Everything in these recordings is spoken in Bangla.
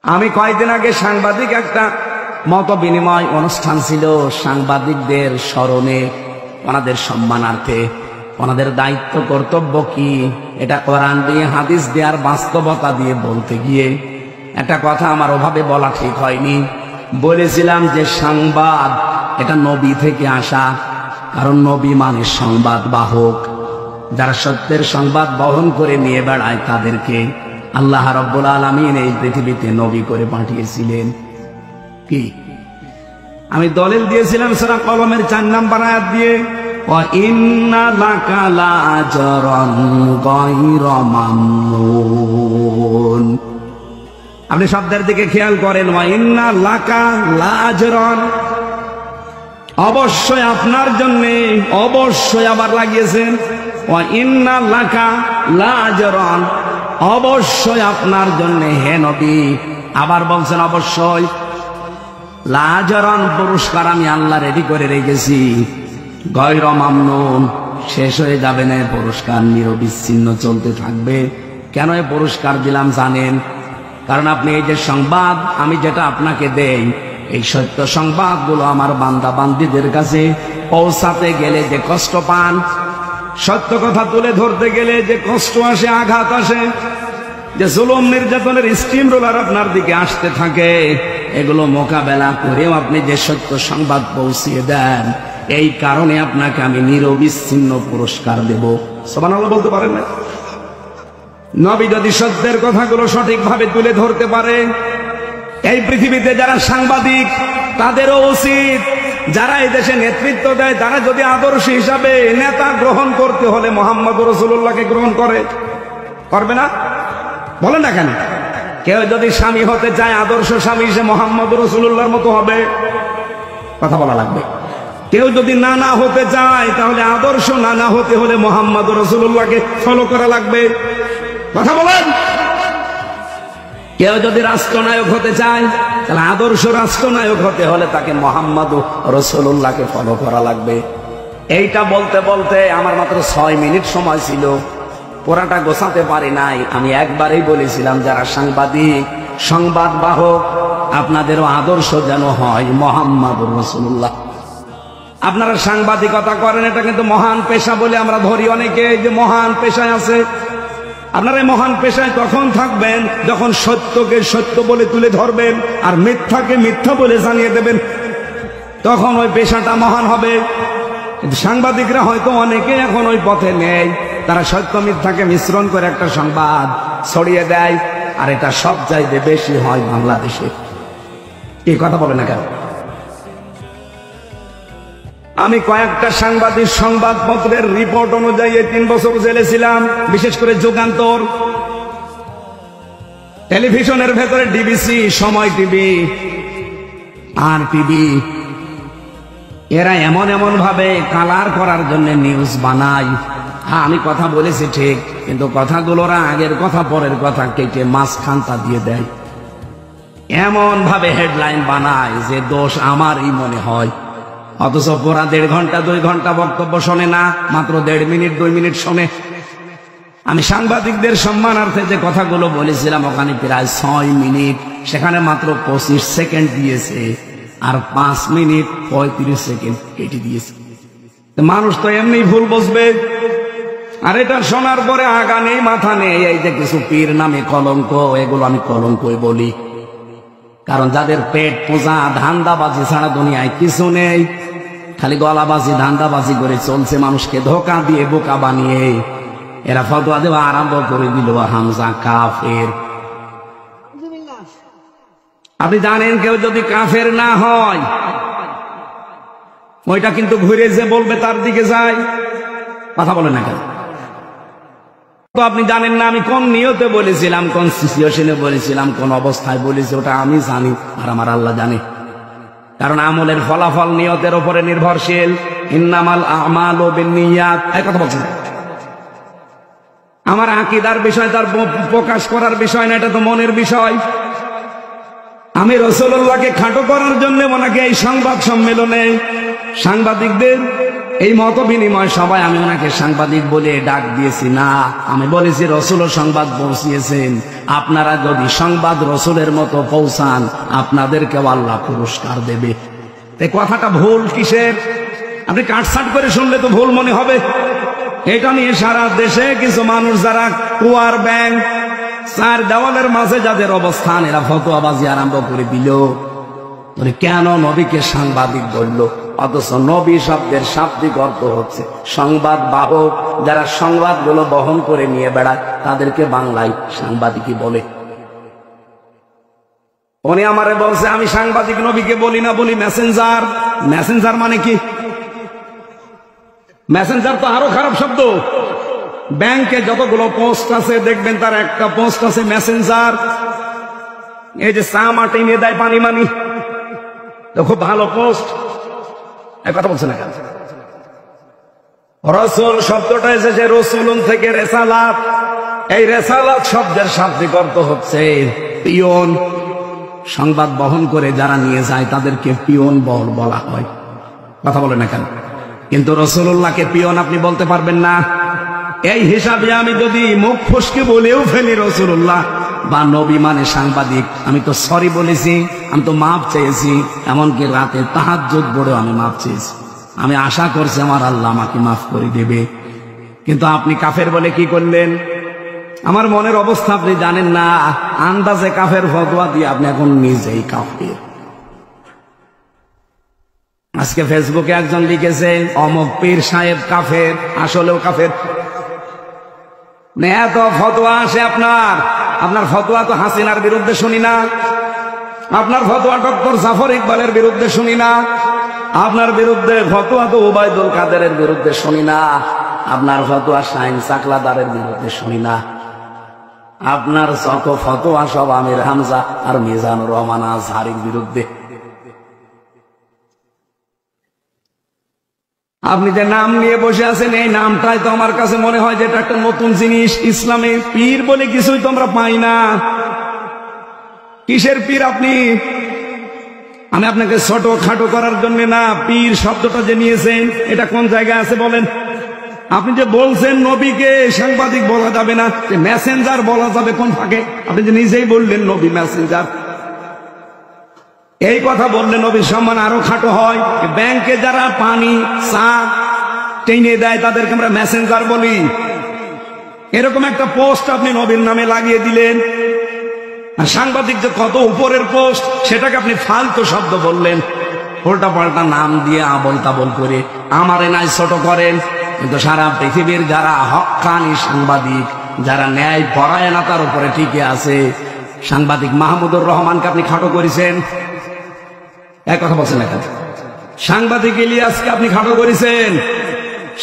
আমি কয়েকদিন আগে সাংবাদিক একটা মত বিনিময় অনুষ্ঠান ছিল, সাংবাদিকদের স্মরণে, ওনাদের সম্মানার্থে, ওনাদের দায়িত্ব কর্তব্য কি এটা কোরআন দিয়ে হাদিস দেওয়ার বাস্তবতা দিয়ে বলতে গিয়ে একটা কথা আমার ওভাবে বলা ঠিক হয়নি। বলেছিলাম যে সংবাদ এটা নবী থেকে আসা, কারণ নবী মানে সংবাদ বাহক। যারা সত্যের সংবাদ বহন করে নিয়ে বেড়ায় তাদেরকে আল্লাহ রাব্বুল আলামিন এই পৃথিবীতে নবী করে পাঠিয়েছিলেন। কি আমি দলিল দিয়েছিলাম সূরা কলমের 4 নম্বর আয়াত দিয়ে, ওয়া ইন্না লাকা লাআজরান গায়রা মামনুন। আপনি শব্দের দিকে খেয়াল করেন, ওয়া ইন্না লাকা লাআজরান, অবশ্যই আপনার জন্য, অবশ্যই আবার লাগিয়েছেন ওয়া ইন্না লাকা লাআজরান, অবশ্যই আপনার জন্য হে নবী। আবার বলছেন অবশ্যই লাআজরান, পুরস্কার আমি আল্লাহ রেডি করে রেখেছি। গায়রা মামনুন, শেষ হয়ে যাবে না পুরস্কার, নিরবিচ্ছিন্ন চলতে থাকবে। কেন এই পুরস্কার দিলাম জানেন? কারণ আপনি এই যে সংবাদ আমি যেটা আপনাকে দেই, এই সত্য সংবাদগুলো আমার বান্দা বান্দীদের কাছে পৌঁছাতে গেলে যে কষ্ট পান, সত্য কথা তুলে ধরতে গেলে যে কষ্ট আসে, আঘাত আসে, যে জুলুম নির্যাতনের স্টিম রোলার আপনার দিকে আসতে থাকে, এগুলো মোকাবেলা করেও আপনি যে সত্য সংবাদ পৌঁছিয়ে দেন, এই কারণে আপনাকে আমি নিরবিচ্ছিন্ন পুরস্কার দেব। সুবহানাল্লাহ বলতে পারেন না? নবী যদি সত্যের কথাগুলো সঠিকভাবে তুলে ধরতে পারে, এই পৃথিবীতে যারা সাংবাদিক তাদেরও উচিত, যারা এই দেশে নেতৃত্ব দেয় তারা যদি আদর্শ হিসাবে নেতা গ্রহণ করতে হলে মুহাম্মদুর রাসূলুল্লাহকে গ্রহণ করবে না? বলেন না কেন? কেউ যদি স্বামী হতে চায় আদর্শ স্বামী সে মুহাম্মদুর রাসূলুল্লাহর মতো হবে, কথা বলা লাগবে। কেউ যদি নানা হতে চায় তাহলে আদর্শ নানা হতে হলে মুহাম্মদুর রাসূলুল্লাহকে ফলো করা লাগবে, কথা বলেন। কেউ যদি রাষ্ট্রনায়ক হতে চায় তাহলে আদর্শ রাষ্ট্রনায়ক হতে হলে তাকে মুহাম্মদুর রাসূলুল্লাহকে ফলো করা লাগবে। এইটা বলতে বলতে আমার মাত্র 6 মিনিট সময় ছিল, পুরাটা গোছাতে পারি নাই। আমি একবারেই বলেছিলাম যারা সাংবাদিক, সংবাদ বাহক, আপনাদেরও আদর্শ যেন হয় মুহাম্মদুর রাসূলুল্লাহ। আপনারা সাংবাদিকতা করেন, এটা কিন্তু মহান পেশা বলে আমরা ধরি অনেকে, যে মহান পেশায় আছে। আপনারা এই মহান পেশায় তখন থাকবেন যখন সত্যকে সত্য বলে তুলে ধরবেন আর মিথ্যাকে মিথ্যা বলে জানিয়ে দেবেন, তখন ওই পেশাটা মহান হবে। কিন্তু সাংবাদিকরা হয়তো অনেকে এখন ওই পথে নেই, তারা সত্য মিথ্যাকে মিশ্রণ করে একটা সংবাদ ছড়িয়ে দেয়, আর এটা সব চাইতে বেশি হয় বাংলাদেশে। এই কথা বলে না কেন? আমি কয়েকটা সাংবাদিক সংবাদপত্রের রিপোর্ট অনুযায়ী 3 বছর জেলে ছিলাম, বিশেষ করে যুগান্তর, টেলিভিশনের ভেতরে ডিবিসি, সময় টিভি, আর টিভি, এরা এমন এমন ভাবে কালার করার জন্য নিউজ বানায়। হ্যাঁ, আমি কথা বলেছি ঠিক, কিন্তু কথাগুলোরা আগের কথা পরের কথা কেটে মাঝখানটা দিয়ে দেয়। এমন ভাবে হেডলাইন বানায় যে দোষ আমারই মনে হয়, অথচ পুরা 1.5 ঘন্টা 2 ঘন্টা বক্তব্য শোনে না, মাত্র 1.5 মিনিট 2 মিনিট শোনে। আমি সাংবাদিকদের সম্মানার্থে যে কথাগুলো বলেছিলাম ওখানে প্রায় 6 মিনিট, সেখানে মাত্র 25 সেকেন্ড দিয়েছে, আর 5 মিনিট 35 সেকেন্ড কেটে দিয়েছে। মানুষ তো এমনি ভুল বুঝবে। আর এটা শোনার পরে আগা নেই মাথা নেই, এই যে কিছু পীর নামে কলঙ্ক, এগুলো আমি কলঙ্কই বলি। কারণ যাদের পেট পূজা ধান্দাবাজি ছাড়া দুনিয়ায় কিছু নেই, খালি গলাবাজি ধান্দাবাজি করে চলছে, মানুষকে ধোকা দিয়ে বোকা বানিয়ে এরা ফতোয়া দেওয়া আরম্ভ করে দিল, হামজা কাফের। আপনি জানেন কেউ যদি কাফের না হয় ওইটা কিন্তু ঘুরে যে বলবে তার দিকে যায়, কথা বলে না কেন? তো আপনি জানেন না আমি কোন নিয়তে বলেছিলাম, কোন সিচুয়েশনে বলেছিলাম, কোন অবস্থায় বলেছি, ওটা আমি জানি আর আমার আল্লাহ জানে। কারণ আমলের ফলাফল নিয়তের উপরে নির্ভরশীল। ইন্নামাল আমালু বিন্নিয়াত, এই কথা বলছেন। আমার আকীদার বিষয় তার প্রকাশ করার বিষয় না, এটা তো মনের বিষয়। আমি রাসূলুল্লাহকে খাটো করার জন্য ওনাকে এই সংবাদ সম্মেলনে সাংবাদিকদের এই মত বিনিময় সবাই আমি ওনাকে সাংবাদিক বলে ডাক দিয়েছি না, আমি বলেছি রসুলও সংবাদ পৌঁছিয়েছেন, আপনারা যদি সংবাদ রসুলের মতো পৌঁছান আপনাদেরকেও আল্লাহ পুরস্কার দেবে। এই কথাটা ভুল কিসের? আপনি কাটছাট করে শুনলে তো ভুল মনে হবে। এটা নিয়ে সারা দেশে কিছু মানুষ যারা কুয়ার ব্যাংক চার দেওয়ালের মাঝে যাদের অবস্থান, এরা ফতোয়াবাজি আরম্ভ করে দিল। কেন নবীকে সাংবাদিক বলল? অথচ নবী শব্দের শাব্দিক অর্থ হচ্ছে সংবাদ বাহক। যারা সংবাদগুলো বহন করে নিয়ে বেড়ায় তাদেরকে বাংলায় সাংবাদিকই বলে। উনি আমারে বলছে আমি সাংবাদিক নবীকে বলি না, বলি মেসেঞ্জার। মেসেঞ্জার মানে কি? মেসেঞ্জার তো আরো খারাপ শব্দ। ব্যাংকে যতগুলো পোস্ট আছে দেখবেন তার একটা পোস্ট আছে মেসেঞ্জার। এই যে চা মাটি নিয়ে দেয় পানি মানি, তো খুব ভালো পোস্ট। এক কথা বলছে না কেন? রসুল শব্দটা এসেছে রসুলুন থেকে রেসালাত। এই রেসালাত শব্দের শাব্দিক অর্থ হচ্ছে পিয়ন। সংবাদ বহন করে যারা নিয়ে যায় তাদেরকে পিয়ন বলা হয়। কথা বলে না কেন? কিন্তু রসুল্লাহকে পিয়ন আপনি বলতে পারবেন না। এই হিসাবে আমি যদি মুখ ফসকে বলেও ফেলি রসুল্লাহ বা নবী মানে সাংবাদিক, আমি তো সরি বলেছি, আমি তো মাপ চেয়েছি। এমনকি রাতে তাহাজ্জুদ পড়েও আমি মাপ চেয়েছি। আমি আশা করছি আমার আল্লাহ আমাকে মাফ করে দেবে। কিন্তু আপনি কাফের বলে কি করলেন? আমার মনের অবস্থা আপনি জানেন না। আন্দাজে কাফের ফতোয়া দিয়ে আপনি এখন নিজেই কাফের। আজকে ফেসবুকে একজন লিখেছে অমুক পীর সাহেব কাফের, আসলেও কাফের। এত ফতোয়া আসে আপনার ফতোয়া তো হাসিনার বিরুদ্ধে শুনি না, আপনার ফতোয়া ডক্টর জাফর ইকবালের বিরুদ্ধে শুনি না, আপনার বিরুদ্ধে ফতোয়া তো ওবায়দুল কাদেরের বিরুদ্ধে শুনি না, আপনার ফতোয়া শাহিন চাকলাদারের বিরুদ্ধে শুনি না। আপনার যত ফতোয়া সব আমির হামজা আর মিজানুর রহমান আজহারির বিরুদ্ধে। আপনি যে নাম নিয়ে বসে আছেন, এই নামটাই তো আমার কাছে মনে হয় যে এটা একটা নতুন জিনিস। ইসলামে পীর বলে কিছুই তো আমরা পাই না। কিসের পীর আপনি? আমি আপনাকে ছোট খাটো করার জন্য না, পীর শব্দটা যে নিয়েছেন এটা কোন জায়গায় আছে বলেন? আপনি যে বলছেন নবীকে সাংবাদিক বলা যাবে না, মেসেঞ্জার বলা যাবে কোন ফাঁকে? আপনি যে নিজেই বললেন নবী মেসেঞ্জার। এই কথা বললে নবীর সম্মান আরো খাটো হয়। ব্যাংকে যারা পানি চা টেনে দেয় তাদেরকে আমরা মেসেঞ্জার বলি। এরকম একটা পোস্ট আপনি নবীর নামে লাগিয়ে দিলেন। আর সাংবাদিক যে কত উপরের পোস্ট, সেটাকে আপনি ফালতু শব্দ বললেন। উল্টা পাল্টা নাম দিয়ে আবল তাবল করে আমারে নাই ছোট করেন। কিন্তু সারা পৃথিবীর যারা হক্কানি সাংবাদিক, যারা ন্যায় পরায়ণতার উপরে টিকে আছে, সাংবাদিক মাহমুদুর রহমানকে আপনি খাটো করেছেন। এক কথা বলছেন না কেন? সাংবাদিক ইলিয়াসকে আপনি খাটো করেছেন,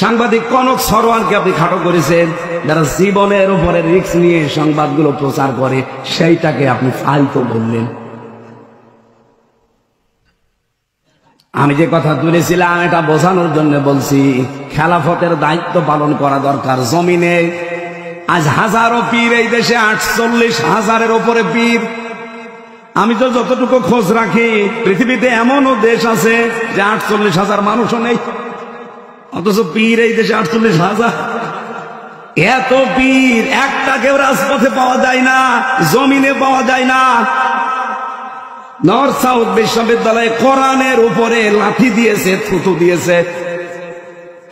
সাংবাদিক কনক সরওয়ারকে আপনি খাটো করেছেন। যারা জীবনের উপরে রিস্ক নিয়ে সংবাদগুলো প্রচার করে সেইটাকে আপনি ফালতু বললেন। আমি যে কথা তুলেছিলাম এটা বোঝানোর জন্য বলছি, খেলাফতের দায়িত্ব পালন করা দরকার জমিনে। আজ হাজারো পীর এই দেশে, 48,000-এর উপরে পীর। আমি তো যতটুকু খোঁজ রাখি পৃথিবীতে এমনও দেশ আছে যে 48,000 মানুষও নেই, অথচ পীর এই দেশে 48,000। এত পীর, একটা কেউ রাজপথে পাওয়া যায় না, জমিনে পাওয়া যায় না। নর্থ সাউথ বিশ্ববিদ্যালয়ে কোরআনের উপরে লাঠি দিয়েছে, থুতু দিয়েছে,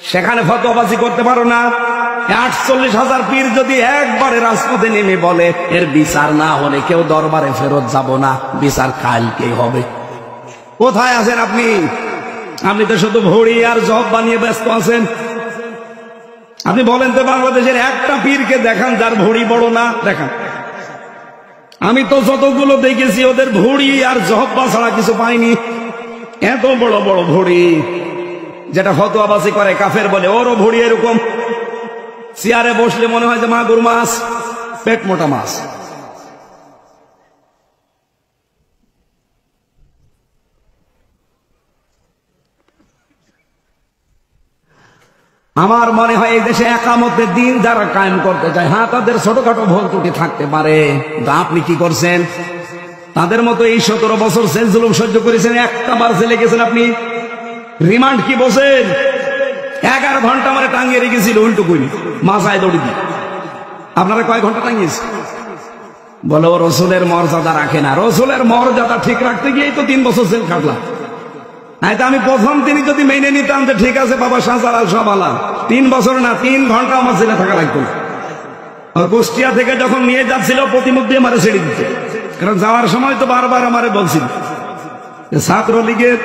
সেখানে ফতোয়াবাজি করতে পারো না। 48,000 পীর যদি একবারে রাজপথে নেমে বলে এর বিচার না হলে কেউ দরবারে ফেরত যাব না, বিচার কালকেই হবে। কোথায় আছেন আপনি? আপনি তো শুধু ভড়ি আর জব বানিয়ে ব্যস্ত আছেন। আপনি বলেন তো বাংলাদেশের একটা পীরকে দেখান যার ভড়ি বড় না, দেখান। আমি তো যতগুলো দেখেছি ওদের ভড়ি আর জহব্বা ছাড়া কিছু পাইনি। এত বড় বড় ভড়ি, যেটা ফতোয়াবাজি করে কাফের বলে, ওরও ভড়ি এরকম। চেয়ারে বসলে মনে হয় যে মাগুর মাছ, পেট মোটা মাছ। আমার মনে হয় এই দেশে একামতের দিন যারা কায়েম করতে চায়, হ্যাঁ তাদের ছোটখাটো ভুল ত্রুটি থাকতে পারে, আপনি কি করছেন? তাদের মতো এই 17 বছর জেল জুলুম সহ্য করেছেন, একটা বার জেলে গেছেন আপনি। রিমান্ড কি বসেন? 11 ঘন্টা আমার টাঙ্গিয়ে রেখেছিল উল্টো করি মাথায় দড়ি দিয়ে। আপনারা কয় ঘন্টা টাঙ্গিয়েছে? বলো রসুলের মর্যাদা রাখে না। রসুলের মর্যাদা ঠিক রাখতে গিয়েই তো 3 বছর জেল খাটলাম। আমি প্রথম তিনি যদি মেনে নিতাম যে ঠিক আছে বাবা শাহজালাল সব আলাম, 3 বছর না 3 ঘন্টা আমার জেলে থাকা লাগতো। কুষ্টিয়া থেকে যখন নিয়ে যাচ্ছিল প্রতিমুখ দিয়ে আমারে ছেড়ে দিতে, কারণ যাওয়ার সময় তো বারবার আমারে বলছিল ছাত্রলীগের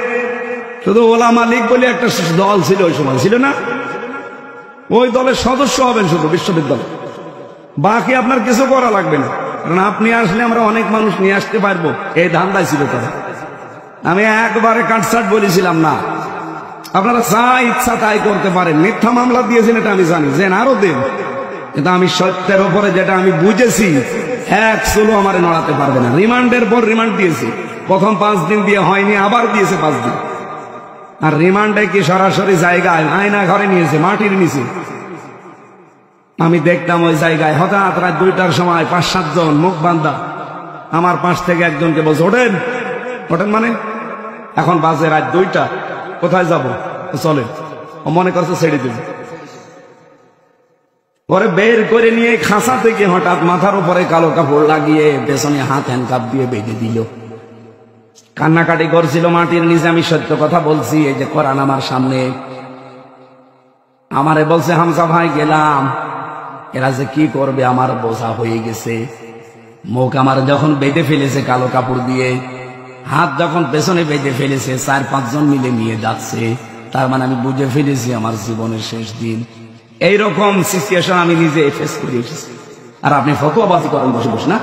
শুধু ওলামা লীগ বলে একটা দল ছিল ওই সময়, ছিল না? ওই দলের সদস্য হবেন শুধু বিশ্ববিদ্যালয়, বাকি আপনার কিছু করা লাগবে না, কারণ আপনি আসলে আমরা অনেক মানুষ নিয়ে আসতে পারবো, এই ধান্দায় ছিল তারা। আমি একবারে কাটসাট বলেছিলাম না, আপনারা যা ইচ্ছা তাই করতে পারেন। মিথ্যা মামলা দিয়েছেন এটা আমি জানি, যে আরো দেন, কিন্তু আমি সত্যের উপরে যেটা আমি বুঝেছি এক চুলো আমারে নড়াতে পারবে না। রিমান্ডের পর রিমান্ড দিয়েছি, প্রথম 5 দিন দিয়ে হয়নি, আবার দিয়েছে 5 দিন। আর রিমান্ডে কি সরাসরি জায়গায় আয়না ঘরে নিয়েছে, মাটির নিচে। আমি দেখতাম ওই জায়গায় হঠাৎ রাত 2টার সময় 5-7 জন মুখ বান্ধা আমার পাশ থেকে একজনকে বলছে ওঠেন। ওঠেন মানে এখন বাজে রাত 2টা, কোথায় যাব? চলেন। ও মনে করছে ছেড়ে দেব, পরে বের করে নিয়ে খাঁচা থেকে হঠাৎ মাথার উপরে কালো কাপড় লাগিয়ে পেছনে হাত হ্যান্ডকাপ দিয়ে বেঁধে দিল। কান্নাকাটি করছিল মাটির নিচে। আমি সত্য কথা বলছি, এই যে কোরআন আমার সামনে। আমারে বলছে হামজা ভাই গেলাম, এরা যে কি করবে আমার বোঝা হয়ে গেছে। মুখ আমার যখন বেঁধে ফেলেছে কালো কাপড় দিয়ে, হাত যখন পেছনে বেঁধে ফেলেছে, 4-5 জন মিলে নিয়ে যাচ্ছে, তার মানে আমি বুঝে ফেলেছি আমার জীবনের শেষ দিন। এইরকম সিচুয়েশন আমি নিজে ফেস করে এসেছি। আর আপনি ফতোয়াবাজি করেন বসে বসে না।